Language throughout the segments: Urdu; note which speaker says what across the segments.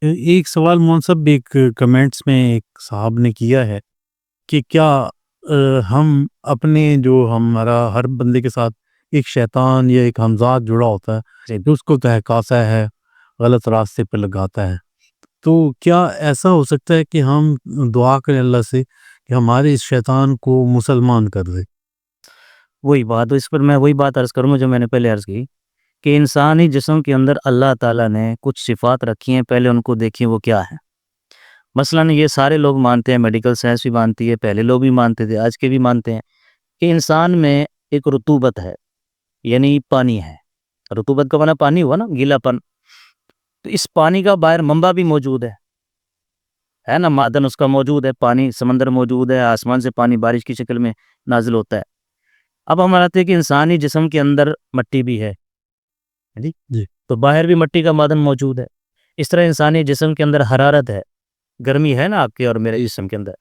Speaker 1: ایک سوال منصب ایک کمنٹس میں ایک صاحب نے کیا ہے کہ کیا ہم اپنے جو ہمارا ہر بندے کے ساتھ ایک شیطان یا ایک ہمزاد جڑا ہوتا ہے جو اس کو بہکاتا ہے، غلط راستے پہ لگاتا ہے، تو کیا ایسا ہو سکتا ہے کہ ہم دعا کریں اللہ سے کہ ہمارے اس شیطان کو مسلمان کر دے؟
Speaker 2: وہی بات، اس پر میں وہی بات عرض کروں گا جو میں نے پہلے عرض کی کہ انسانی جسم کے اندر اللہ تعالیٰ نے کچھ صفات رکھی ہیں، پہلے ان کو دیکھیں وہ کیا ہے۔ مثلاً یہ سارے لوگ مانتے ہیں، میڈیکل سائنس بھی مانتی ہے، پہلے لوگ بھی مانتے تھے، آج کے بھی مانتے ہیں کہ انسان میں ایک رطوبت ہے، یعنی پانی ہے۔ رطوبت کا معنی پانی ہوا نا، گیلا پن۔ تو اس پانی کا باہر منبع بھی موجود ہے نا، معدن اس کا موجود ہے، پانی سمندر موجود ہے، آسمان سے پانی بارش کی شکل میں نازل ہوتا ہے۔ اب ہم آتے ہیں کہ انسانی جسم کے اندر مٹی بھی ہے جی،
Speaker 1: جی
Speaker 2: تو باہر بھی مٹی کا معدن موجود ہے۔ اس طرح انسانی جسم کے اندر حرارت ہے، گرمی ہے نا آپ کے اور میرے جسم کے اندر،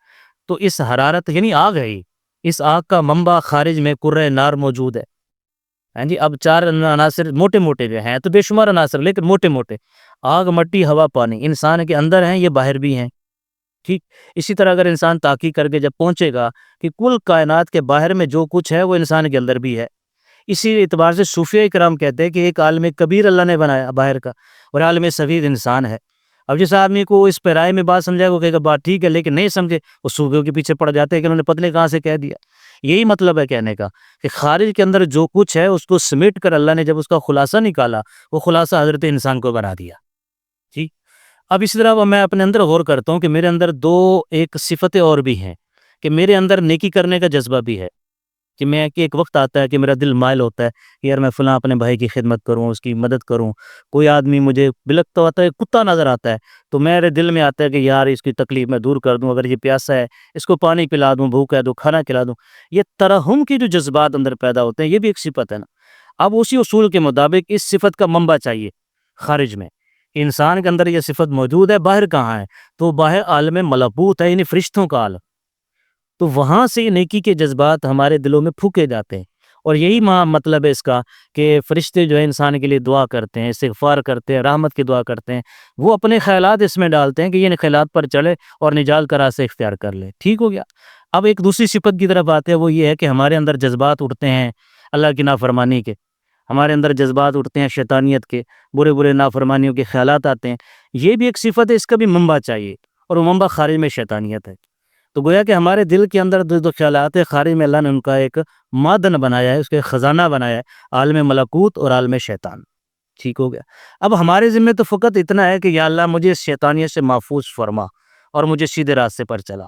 Speaker 2: تو اس حرارت یعنی آگ ہے ہی، اس آگ کا منبع خارج میں کرۂ نار موجود ہے۔ ہاں جی، اب چار عناصر موٹے موٹے جو ہیں تو بے شمار عناصر، لیکن موٹے موٹے آگ، مٹی، ہوا، پانی انسان کے اندر ہیں، یہ باہر بھی ہیں۔ ٹھیک اسی طرح اگر انسان تحقیق کر کے جب پہنچے گا کہ کل کائنات کے باہر میں جو کچھ ہے وہ انسان کے اندر بھی ہے، اسی اعتبار سے صوفیہ کرام کہتے ہیں کہ ایک عالم کبیر اللہ نے بنایا باہر کا، اور عالم صغیر انسان ہے۔ اب جس آدمی کو اس پہ رائے میں بات سمجھائے وہ کہے گا بات ٹھیک ہے، لیکن نہیں سمجھے وہ صوفیوں کے پیچھے پڑ جاتے ہیں کہ انہوں نے پتہ نہیں کہاں سے کہہ دیا۔ یہی مطلب ہے کہنے کا کہ خارج کے اندر جو کچھ ہے اس کو سمیٹ کر اللہ نے جب اس کا خلاصہ نکالا، وہ خلاصہ حضرت انسان کو بنا دیا۔ ٹھیک، اب اسی طرح میں اپنے اندر غور کرتا ہوں کہ میرے اندر دو ایک صفتیں اور بھی ہیں، کہ میرے اندر نیکی کرنے کا جذبہ بھی ہے، کہ ایک وقت آتا ہے کہ میرا دل مائل ہوتا ہے کہ یار میں فلاں اپنے بھائی کی خدمت کروں، اس کی مدد کروں۔ کوئی آدمی مجھے بلکتا ہوتا ہے، کتا نظر آتا ہے، تو میرے دل میں آتا ہے کہ یار اس کی تکلیف میں دور کر دوں، اگر یہ پیاسا ہے اس کو پانی پلا دوں، بھوکا ہے تو کھانا کھلا دوں۔ یہ ترحم کی جو جذبات اندر پیدا ہوتے ہیں یہ بھی ایک صفت ہے نا۔ اب اسی اصول کے مطابق اس صفت کا منبع چاہیے خارج میں۔ انسان کے اندر یہ صفت موجود ہے، باہر کہاں ہے؟ تو باہر عالم ملکوت ہے، یعنی فرشتوں کا عالم، تو وہاں سے نیکی کے جذبات ہمارے دلوں میں پھونکے جاتے ہیں۔ اور یہی مطلب ہے اس کا کہ فرشتے جو ہے انسان کے لیے دعا کرتے ہیں، استغفار کرتے ہیں، رحمت کی دعا کرتے ہیں، وہ اپنے خیالات اس میں ڈالتے ہیں کہ یہ خیالات پر چلے اور نجات کا راستہ اختیار کر لے۔ ٹھیک ہو گیا۔ اب ایک دوسری صفت کی طرف آتے ہیں، وہ یہ ہے کہ ہمارے اندر جذبات اٹھتے ہیں اللہ کی نافرمانی کے، ہمارے اندر جذبات اٹھتے ہیں شیطانیت کے، برے برے نافرمانیوں کے خیالات آتے ہیں۔ یہ بھی ایک صفت ہے، اس کا بھی منبع چاہیے، اور وہ منبع خارج میں شیطانیت ہے۔ تو گویا کہ ہمارے دل کے اندر جو خیالات ہے، خارج میں اللہ نے ان کا ایک معدن بنایا ہے، اس کے خزانہ بنایا ہے، عالم ملکوت اور عالم شیطان۔ ٹھیک ہو گیا۔ اب ہمارے ذمہ تو فقط اتنا ہے کہ یا اللہ مجھے اس شیطانیت سے محفوظ فرما اور مجھے سیدھے راستے پر چلا۔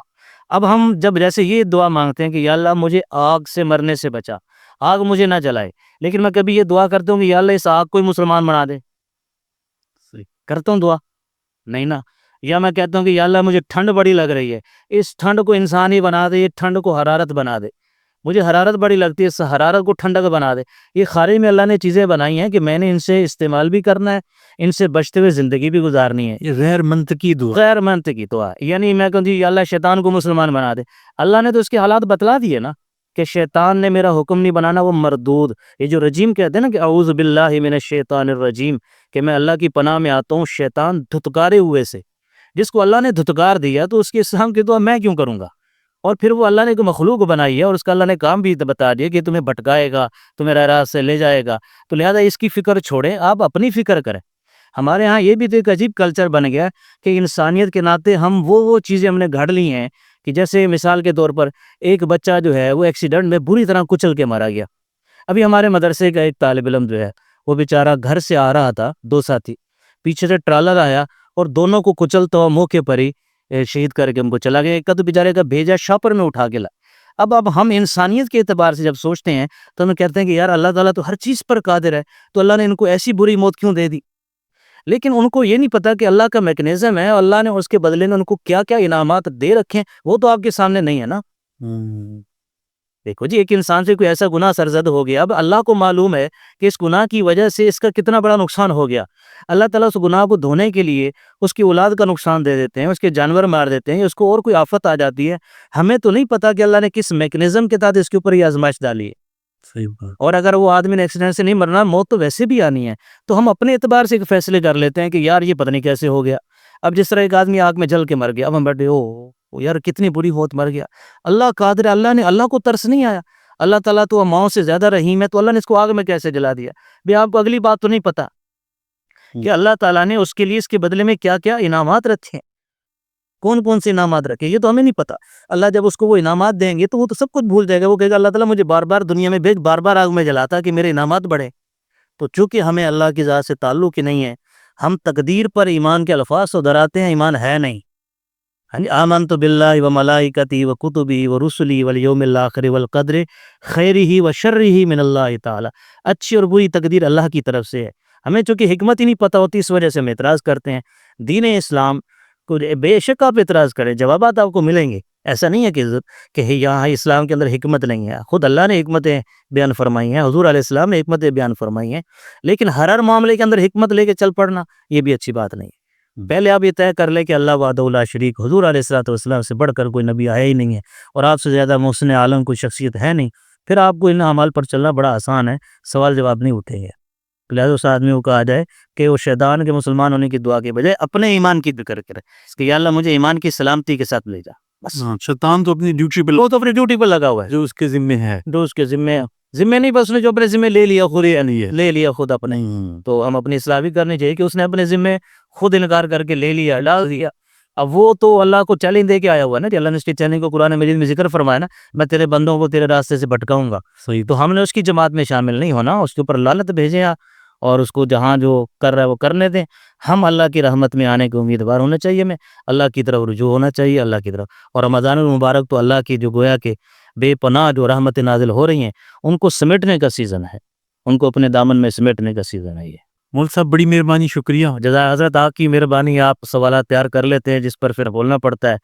Speaker 2: اب ہم جب جیسے یہ دعا مانگتے ہیں کہ یا اللہ مجھے آگ سے مرنے سے بچا، آگ مجھے نہ جلائے، لیکن میں کبھی یہ دعا کرتا ہوں کہ یا اللہ اس آگ کو ہی مسلمان بنا دے، کرتا ہوں دعا؟ نہیں نا۔ یا میں کہتا ہوں کہ یا اللہ مجھے ٹھنڈ بڑی لگ رہی ہے، اس ٹھنڈ کو انسان ہی بنا دے، یہ ٹھنڈ کو حرارت بنا دے، مجھے حرارت بڑی لگتی ہے، اس حرارت کو ٹھنڈک بنا دے۔ یہ خارج میں اللہ نے چیزیں بنائی ہیں کہ میں نے ان سے استعمال بھی کرنا ہے، ان سے بچتے ہوئے زندگی بھی گزارنی ہے۔
Speaker 1: یہ غیر منطقی دعا،
Speaker 2: غیر منطقی دعا، یعنی میں کہوں جی یا اللہ شیطان کو مسلمان بنا دے، اللہ نے تو اس کے حالات بتلا دیے نا کہ شیطان نے میرا حکم نہیں بنانا، وہ مردود، یہ جو رجیم کہتے ہیں نا کہ اعوذ باللہ من الشیطان الرجیم، کہ میں اللہ کی پناہ میں آتا ہوں شیطان دھتکارے ہوئے سے۔ جس کو اللہ نے دھتکار دیا تو اس کی اسلام کی دعا میں کیوں کروں گا؟ اور پھر وہ اللہ نے کوئی مخلوق بنائی ہے اور اس کا اللہ نے کام بھی بتا دیا کہ تمہیں بھٹکائے گا، تمہیں راہ راست سے لے جائے گا، تو لہذا اس کی فکر چھوڑیں، آپ اپنی فکر کریں۔ ہمارے ہاں یہ بھی تو ایک عجیب کلچر بن گیا کہ انسانیت کے ناطے ہم وہ چیزیں ہم نے گھڑ لی ہیں کہ جیسے مثال کے طور پر ایک بچہ جو ہے وہ ایکسیڈنٹ میں بری طرح کچل کے مارا گیا۔ ابھی ہمارے مدرسے کا ایک طالب علم جو ہے وہ بیچارہ گھر سے آ رہا تھا، دو ساتھی، پیچھے سے ٹرالر آیا اور دونوں کو کچلتا ہوا موقع پر ہی شہید کر کے ہم کو چلا گیا۔ ایک کا تو بیچارے کا بھیجا شاپر میں اٹھا کے لا۔ اب ہم انسانیت کے اعتبار سے جب سوچتے ہیں تو ہم کہتے ہیں کہ یار اللہ تعالیٰ تو ہر چیز پر قادر ہے، تو اللہ نے ان کو ایسی بری موت کیوں دے دی؟ لیکن ان کو یہ نہیں پتا کہ اللہ کا میکنزم ہے، اور اللہ نے اس کے بدلے میں ان کو کیا کیا انعامات دے رکھے ہیں، وہ تو آپ کے سامنے نہیں ہے نا۔ دیکھو جی، ایک انسان سے کوئی ایسا گناہ سرزد ہو گیا، اب اللہ کو معلوم ہے کہ اس گناہ کی وجہ سے اس کا کتنا بڑا نقصان ہو گیا۔ اللہ تعالیٰ اس گناہ کو دھونے کے لیے اس کی اولاد کا نقصان دے دیتے ہیں، اس کے جانور مار دیتے ہیں، اس کو اور کوئی آفت آ جاتی ہے۔ ہمیں تو نہیں پتا کہ اللہ نے کس میکنزم کے تحت اس کے اوپر یہ آزمائش ڈالی ہے۔
Speaker 1: صحیح بات۔
Speaker 2: اور اگر وہ آدمی نے ایکسیڈنٹ سے نہیں مرنا، موت تو ویسے بھی آنی ہے، تو ہم اپنے اعتبار سے ایک فیصلے کر لیتے ہیں کہ یار یہ پتہ نہیں کیسے ہو گیا۔ اب جس طرح ایک آدمی آگ میں جل کے مر گیا، اب ہم بیٹھے یار کتنی بری موت، مر گیا، اللہ قادر ہے، اللہ کو ترس نہیں آیا، اللہ تعالیٰ تو ماؤں سے زیادہ رحیم ہے، تو اللہ نے اس کو آگ میں کیسے جلا دیا؟ بھی آپ کو اگلی بات تو نہیں پتا کہ اللہ تعالیٰ نے اس کے لیے اس کے بدلے میں کیا کیا انعامات رکھے ہیں، کون کون سے انعامات رکھے، یہ تو ہمیں نہیں پتا۔ اللہ جب اس کو وہ انعامات دیں گے تو وہ تو سب کچھ بھول جائے گا، وہ کہے گا اللہ تعالیٰ مجھے بار بار دنیا میں بھیج، بار بار آگ میں جلاتا کہ میرے انعامات بڑھے۔ تو چونکہ ہمیں اللہ کی ذات سے تعلق ہی نہیں ہے، ہم تقدیر پر ایمان کے الفاظ تو دراتے ہیں، ایمان ہے نہیں۔ آمنت باللہ و ملائکتی و کتبی و رسلی والیوم الآخر والقدر خیرہ و شرہ من اللہ تعالی، اچھی اور بری تقدیر اللہ کی طرف سے ہے۔ ہمیں چونکہ حکمت ہی نہیں پتہ ہوتی، اس وجہ سے ہم اعتراض کرتے ہیں۔ دین اسلام کو بے شک آپ اعتراض کریں، جوابات آپ کو ملیں گے، ایسا نہیں ہے کہ یہاں اسلام کے اندر حکمت نہیں ہے، خود اللہ نے حکمتیں بیان فرمائی ہیں، حضور علیہ السلام نے حکمتیں بیان فرمائی ہیں، لیکن ہر معاملے کے اندر حکمت لے کے چل پڑنا یہ بھی اچھی بات نہیں ہے۔ پہلے آپ یہ طے کر لیں کہ اللہ وحدہ لا شریک، حضور علیہ السلام سے بڑھ کر کوئی نبی آیا ہی نہیں ہے، اور آپ سے زیادہ محسن عالم کوئی شخصیت ہے نہیں، پھر آپ کو ان اعمال پر چلنا بڑا آسان ہے، سوال جواب نہیں اٹھیں گے۔ لہٰذا اس آدمی کو کہا جائے کہ وہ شیطان کے مسلمان ہونے کی دعا کے بجائے اپنے ایمان کی فکر کرے کہ یا اللہ مجھے ایمان کی سلامتی کے ساتھ لے جا، بس۔
Speaker 1: شیطان تو اپنی ڈیوٹی پہ
Speaker 2: وہ تو اپنی ڈیوٹی پر لگا ہوا ہے،
Speaker 1: جو اس کے ذمے ہے،
Speaker 2: جو اس کے ذمے نہیں، بس نے جو اپنے ذمے لے لیا خود ہی لے لیا خود اپنے۔ تو ہم اپنی اصلاح بھی کرنی چاہیے کہ اس نے اپنے ذمے خود انکار کر کے لے لیا، ڈال دیا۔ اب وہ تو اللہ کو چیلنج دے کے آیا ہوا ہے نا، کہ اللہ نے اس کی چیلنج کو قرآن مجید میں ذکر فرمایا نا، میں تیرے بندوں کو تیرے راستے سے بھٹکاؤں گا۔
Speaker 1: صحیح۔
Speaker 2: تو ہم نے اس کی جماعت میں شامل نہیں ہونا، اس کے اوپر لعنت بھیجیں اور اس کو جہاں جو کر رہا ہے وہ کرنے دیں۔ ہم اللہ کی رحمت میں آنے کے امیدوار ہونا چاہیے، ہمیں اللہ کی طرف رجوع ہونا چاہیے، اللہ کی طرف۔ اور رمضان المبارک تو اللہ کی جو گویا کہ بے پناہ جو رحمت نازل ہو رہی ہیں ان کو سمیٹنے کا سیزن ہے، ان کو اپنے دامن میں سمیٹنے کا سیزن ہے یہ۔
Speaker 1: مول صاحب بڑی مہربانی، شکریہ۔
Speaker 2: جزائے حضرت آپ کی مہربانی، آپ سوالات تیار کر لیتے ہیں جس پر پھر بولنا پڑتا ہے۔